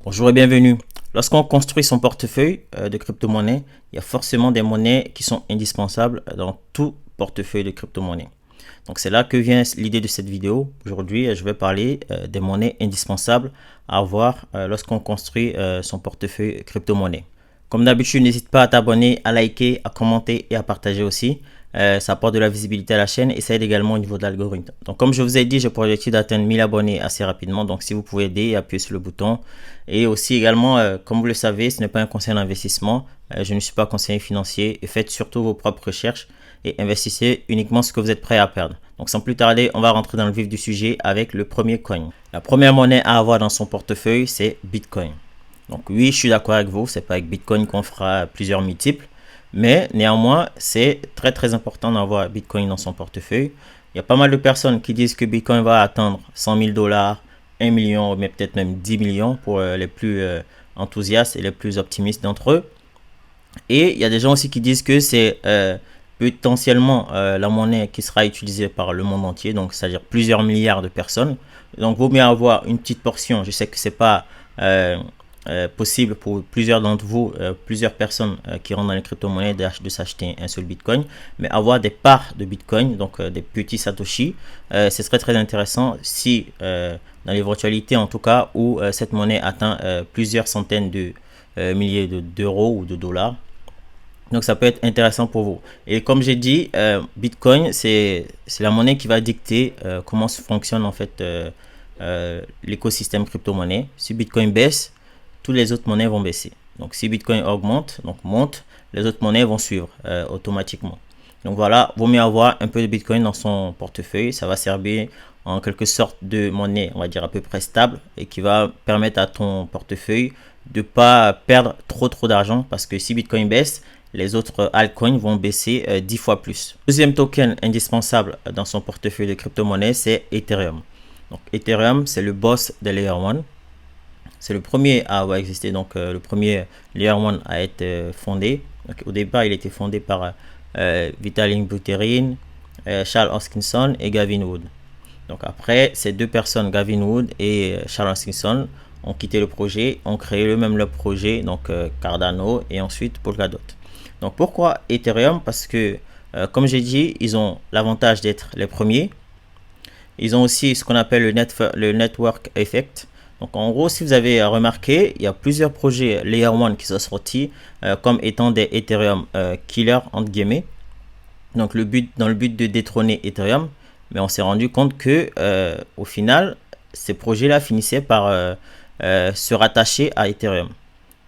Bonjour et bienvenue. Lorsqu'on construit son portefeuille de crypto-monnaies, il y a forcément des monnaies qui sont indispensables dans tout portefeuille de crypto-monnaies. Donc c'est là que vient l'idée de cette vidéo. Aujourd'hui, je vais parler des monnaies indispensables à avoir lorsqu'on construit son portefeuille crypto-monnaies. Comme d'habitude, n'hésite pas à t'abonner, à liker, à commenter et à partager aussi. Ça apporte de la visibilité à la chaîne et ça aide également au niveau de l'algorithme. Donc comme je vous ai dit, j'ai pour objectif d'atteindre 1000 abonnés assez rapidement. Donc si vous pouvez aider, appuyez sur le bouton. Et aussi également, comme vous le savez, ce n'est pas un conseil d'investissement. Je ne suis pas conseiller financier et faites surtout vos propres recherches et investissez uniquement ce que vous êtes prêt à perdre. Donc sans plus tarder, on va rentrer dans le vif du sujet avec le premier coin. La première monnaie à avoir dans son portefeuille, c'est Bitcoin. Donc oui, je suis d'accord avec vous, c'est pas avec Bitcoin qu'on fera plusieurs multiples, mais néanmoins, c'est très important d'avoir Bitcoin dans son portefeuille. Il y a pas mal de personnes qui disent que Bitcoin va atteindre 100 000 $, 1 million, mais peut-être même 10 millions pour les plus enthousiastes et les plus optimistes d'entre eux. Et il y a des gens aussi qui disent que c'est potentiellement la monnaie qui sera utilisée par le monde entier, donc c'est-à-dire plusieurs milliards de personnes. Donc, vaut mieux avoir une petite portion. Je sais que c'est pas possible pour plusieurs d'entre vous, plusieurs personnes qui rentrent dans les crypto-monnaies de s'acheter un seul Bitcoin, mais avoir des parts de Bitcoin, donc des petits Satoshi, ce serait très intéressant si, dans l'éventualité en tout cas, où cette monnaie atteint plusieurs centaines de milliers d'euros ou de dollars. Donc ça peut être intéressant pour vous. Et comme j'ai dit, Bitcoin, c'est la monnaie qui va dicter comment fonctionne en fait l'écosystème crypto-monnaie. Si Bitcoin baisse, toutes les autres monnaies vont baisser. Donc si Bitcoin augmente, donc monte, les autres monnaies vont suivre automatiquement. Donc voilà, vaut mieux avoir un peu de Bitcoin dans son portefeuille. Ça va servir en quelque sorte de monnaie, on va dire à peu près stable et qui va permettre à ton portefeuille de pas perdre trop d'argent parce que si Bitcoin baisse, les autres altcoins vont baisser 10 fois plus. Deuxième token indispensable dans son portefeuille de crypto-monnaie, c'est Ethereum. Donc Ethereum, c'est le boss de Layer 1. C'est le premier à avoir existé, donc le premier Layer 1 à être fondé. Donc, au départ, il a été fondé par Vitalik Buterin, Charles Hoskinson et Gavin Wood. Donc après, ces deux personnes, Gavin Wood et Charles Hoskinson, ont quitté le projet, ont créé eux-mêmes leur projet, donc Cardano et ensuite Polkadot. Donc pourquoi Ethereum? Parce que, comme j'ai dit, ils ont l'avantage d'être les premiers. Ils ont aussi ce qu'on appelle le network effect. Donc en gros, si vous avez remarqué, il y a plusieurs projets Layer 1 qui sont sortis comme étant des Ethereum killer entre guillemets. Donc dans le but de détrôner Ethereum, mais on s'est rendu compte que au final, ces projets-là finissaient par se rattacher à Ethereum.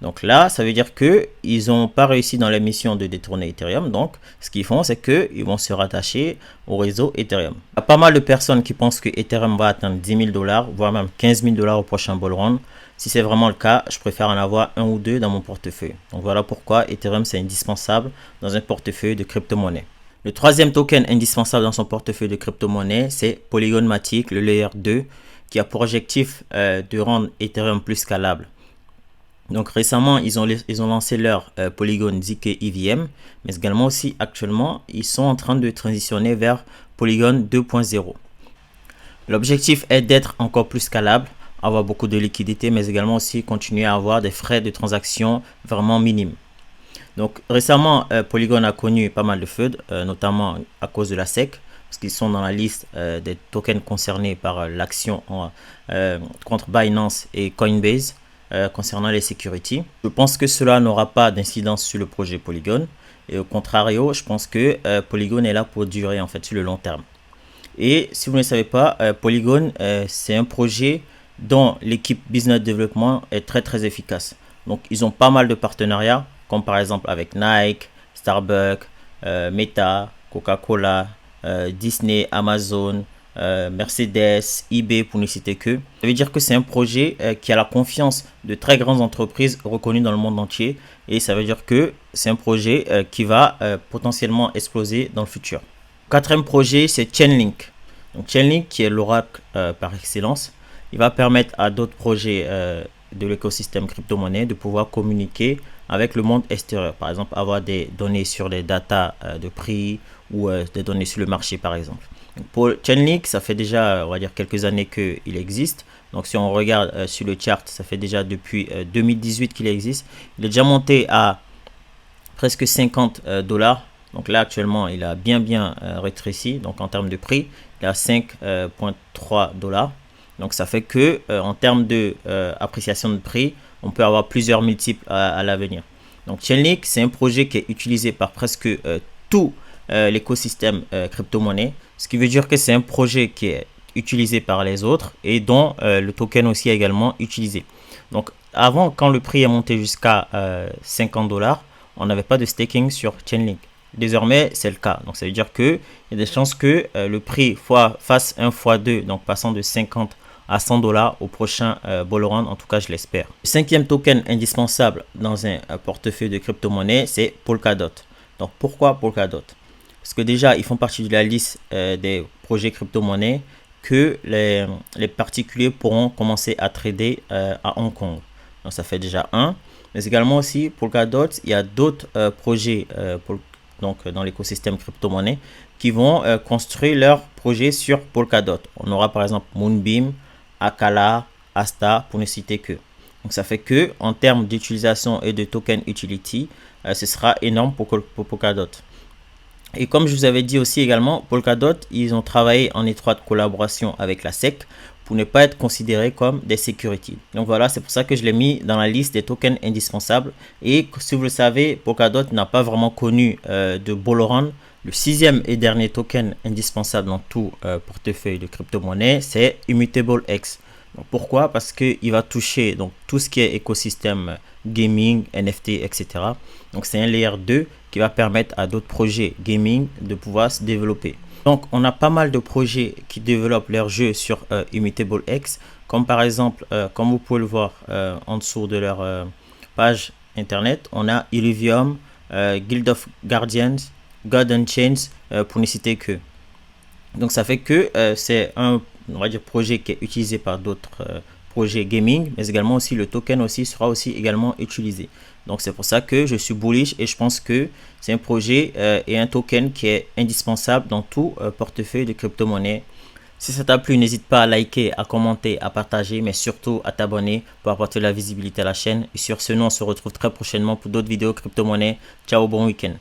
Donc là, ça veut dire qu'ils n'ont pas réussi dans la mission de détourner Ethereum. Donc, ce qu'ils font, c'est qu'ils vont se rattacher au réseau Ethereum. Il y a pas mal de personnes qui pensent que Ethereum va atteindre 10 000 $, voire même 15 000 $ au prochain bull run. Si c'est vraiment le cas, je préfère en avoir un ou deux dans mon portefeuille. Donc voilà pourquoi Ethereum, c'est indispensable dans un portefeuille de crypto-monnaie. Le troisième token indispensable dans son portefeuille de crypto-monnaie, c'est Polygon Matic, le Layer 2, qui a pour objectif de rendre Ethereum plus scalable. Donc récemment, ils ont lancé leur Polygon ZK EVM, mais également aussi actuellement, ils sont en train de transitionner vers Polygon 2.0. L'objectif est d'être encore plus scalable, avoir beaucoup de liquidités, mais également aussi continuer à avoir des frais de transaction vraiment minimes. Donc récemment, Polygon a connu pas mal de FUD, notamment à cause de la SEC, parce qu'ils sont dans la liste des tokens concernés par l'action contre Binance et Coinbase. Concernant les securities. Je pense que cela n'aura pas d'incidence sur le projet Polygon. Et au contrario, je pense que Polygon est là pour durer en fait sur le long terme. Et si vous ne le savez pas, Polygon, c'est un projet dont l'équipe Business Development est très efficace. Donc, ils ont pas mal de partenariats, comme par exemple avec Nike, Starbucks, Meta, Coca-Cola, Disney, Amazon, Mercedes, eBay pour ne citer que. Ça veut dire que c'est un projet qui a la confiance de très grandes entreprises reconnues dans le monde entier et ça veut dire que c'est un projet qui va potentiellement exploser dans le futur. Quatrième projet, c'est Chainlink. Donc Chainlink qui est l'oracle par excellence, il va permettre à d'autres projets de l'écosystème crypto-monnaie de pouvoir communiquer avec le monde extérieur. Par exemple, avoir des données sur les datas de prix ou des données sur le marché par exemple. Pour Chainlink, ça fait déjà, on va dire, quelques années qu'il existe. Donc si on regarde sur le chart, ça fait déjà depuis 2018 qu'il existe. Il est déjà monté à presque 50 $. Donc là, actuellement, il a bien rétréci. Donc en termes de prix, il est à 5,3 $. Donc ça fait que en termes de appréciation de prix, on peut avoir plusieurs multiples à l'avenir. Donc Chainlink, c'est un projet qui est utilisé par presque tout l'écosystème crypto-monnaie. Ce qui veut dire que c'est un projet qui est utilisé par les autres et dont le token aussi est également utilisé. Donc avant, quand le prix est monté jusqu'à 50 $, on n'avait pas de staking sur Chainlink. Désormais, c'est le cas. Donc ça veut dire qu'il y a des chances que le prix fasse 1 x 2, donc passant de 50 à 100 $ au prochain bull run, en tout cas je l'espère. Le cinquième token indispensable dans un portefeuille de crypto-monnaie, c'est Polkadot. Donc pourquoi Polkadot? Parce que déjà, ils font partie de la liste des projets crypto-monnaies que les particuliers pourront commencer à trader à Hong Kong. Donc ça fait déjà un. Mais également aussi, Polkadot, il y a d'autres projets donc, dans l'écosystème crypto-monnaie qui vont construire leurs projets sur Polkadot. On aura par exemple Moonbeam, Akala, Asta, pour ne citer que. Donc ça fait que en termes d'utilisation et de token utility, ce sera énorme pour Polkadot. Et comme je vous avais dit aussi également, Polkadot, ils ont travaillé en étroite collaboration avec la SEC pour ne pas être considérés comme des securities. Donc voilà, c'est pour ça que je l'ai mis dans la liste des tokens indispensables. Et si vous le savez, Polkadot n'a pas vraiment connu de bull run. Le sixième et dernier token indispensable dans tout portefeuille de crypto-monnaie, c'est Immutable X. Donc pourquoi? Parce qu'il va toucher donc, tout ce qui est écosystème gaming, NFT, etc. Donc c'est un layer 2 qui va permettre à d'autres projets gaming de pouvoir se développer. Donc on a pas mal de projets qui développent leurs jeux sur Immutable X, comme par exemple, comme vous pouvez le voir en dessous de leur page internet, on a Illuvium, Guild of Guardians, God Unchained, pour ne citer que. Donc ça fait que c'est un, on va dire, projet qui est utilisé par d'autres projets gaming, mais également aussi le token aussi sera aussi également utilisé. Donc c'est pour ça que je suis bullish et je pense que c'est un projet et un token qui est indispensable dans tout portefeuille de crypto-monnaie. Si ça t'a plu, n'hésite pas à liker, à commenter, à partager, mais surtout à t'abonner pour apporter la visibilité à la chaîne. Et sur ce, nous on se retrouve très prochainement pour d'autres vidéos crypto-monnaie. Ciao, bon week-end.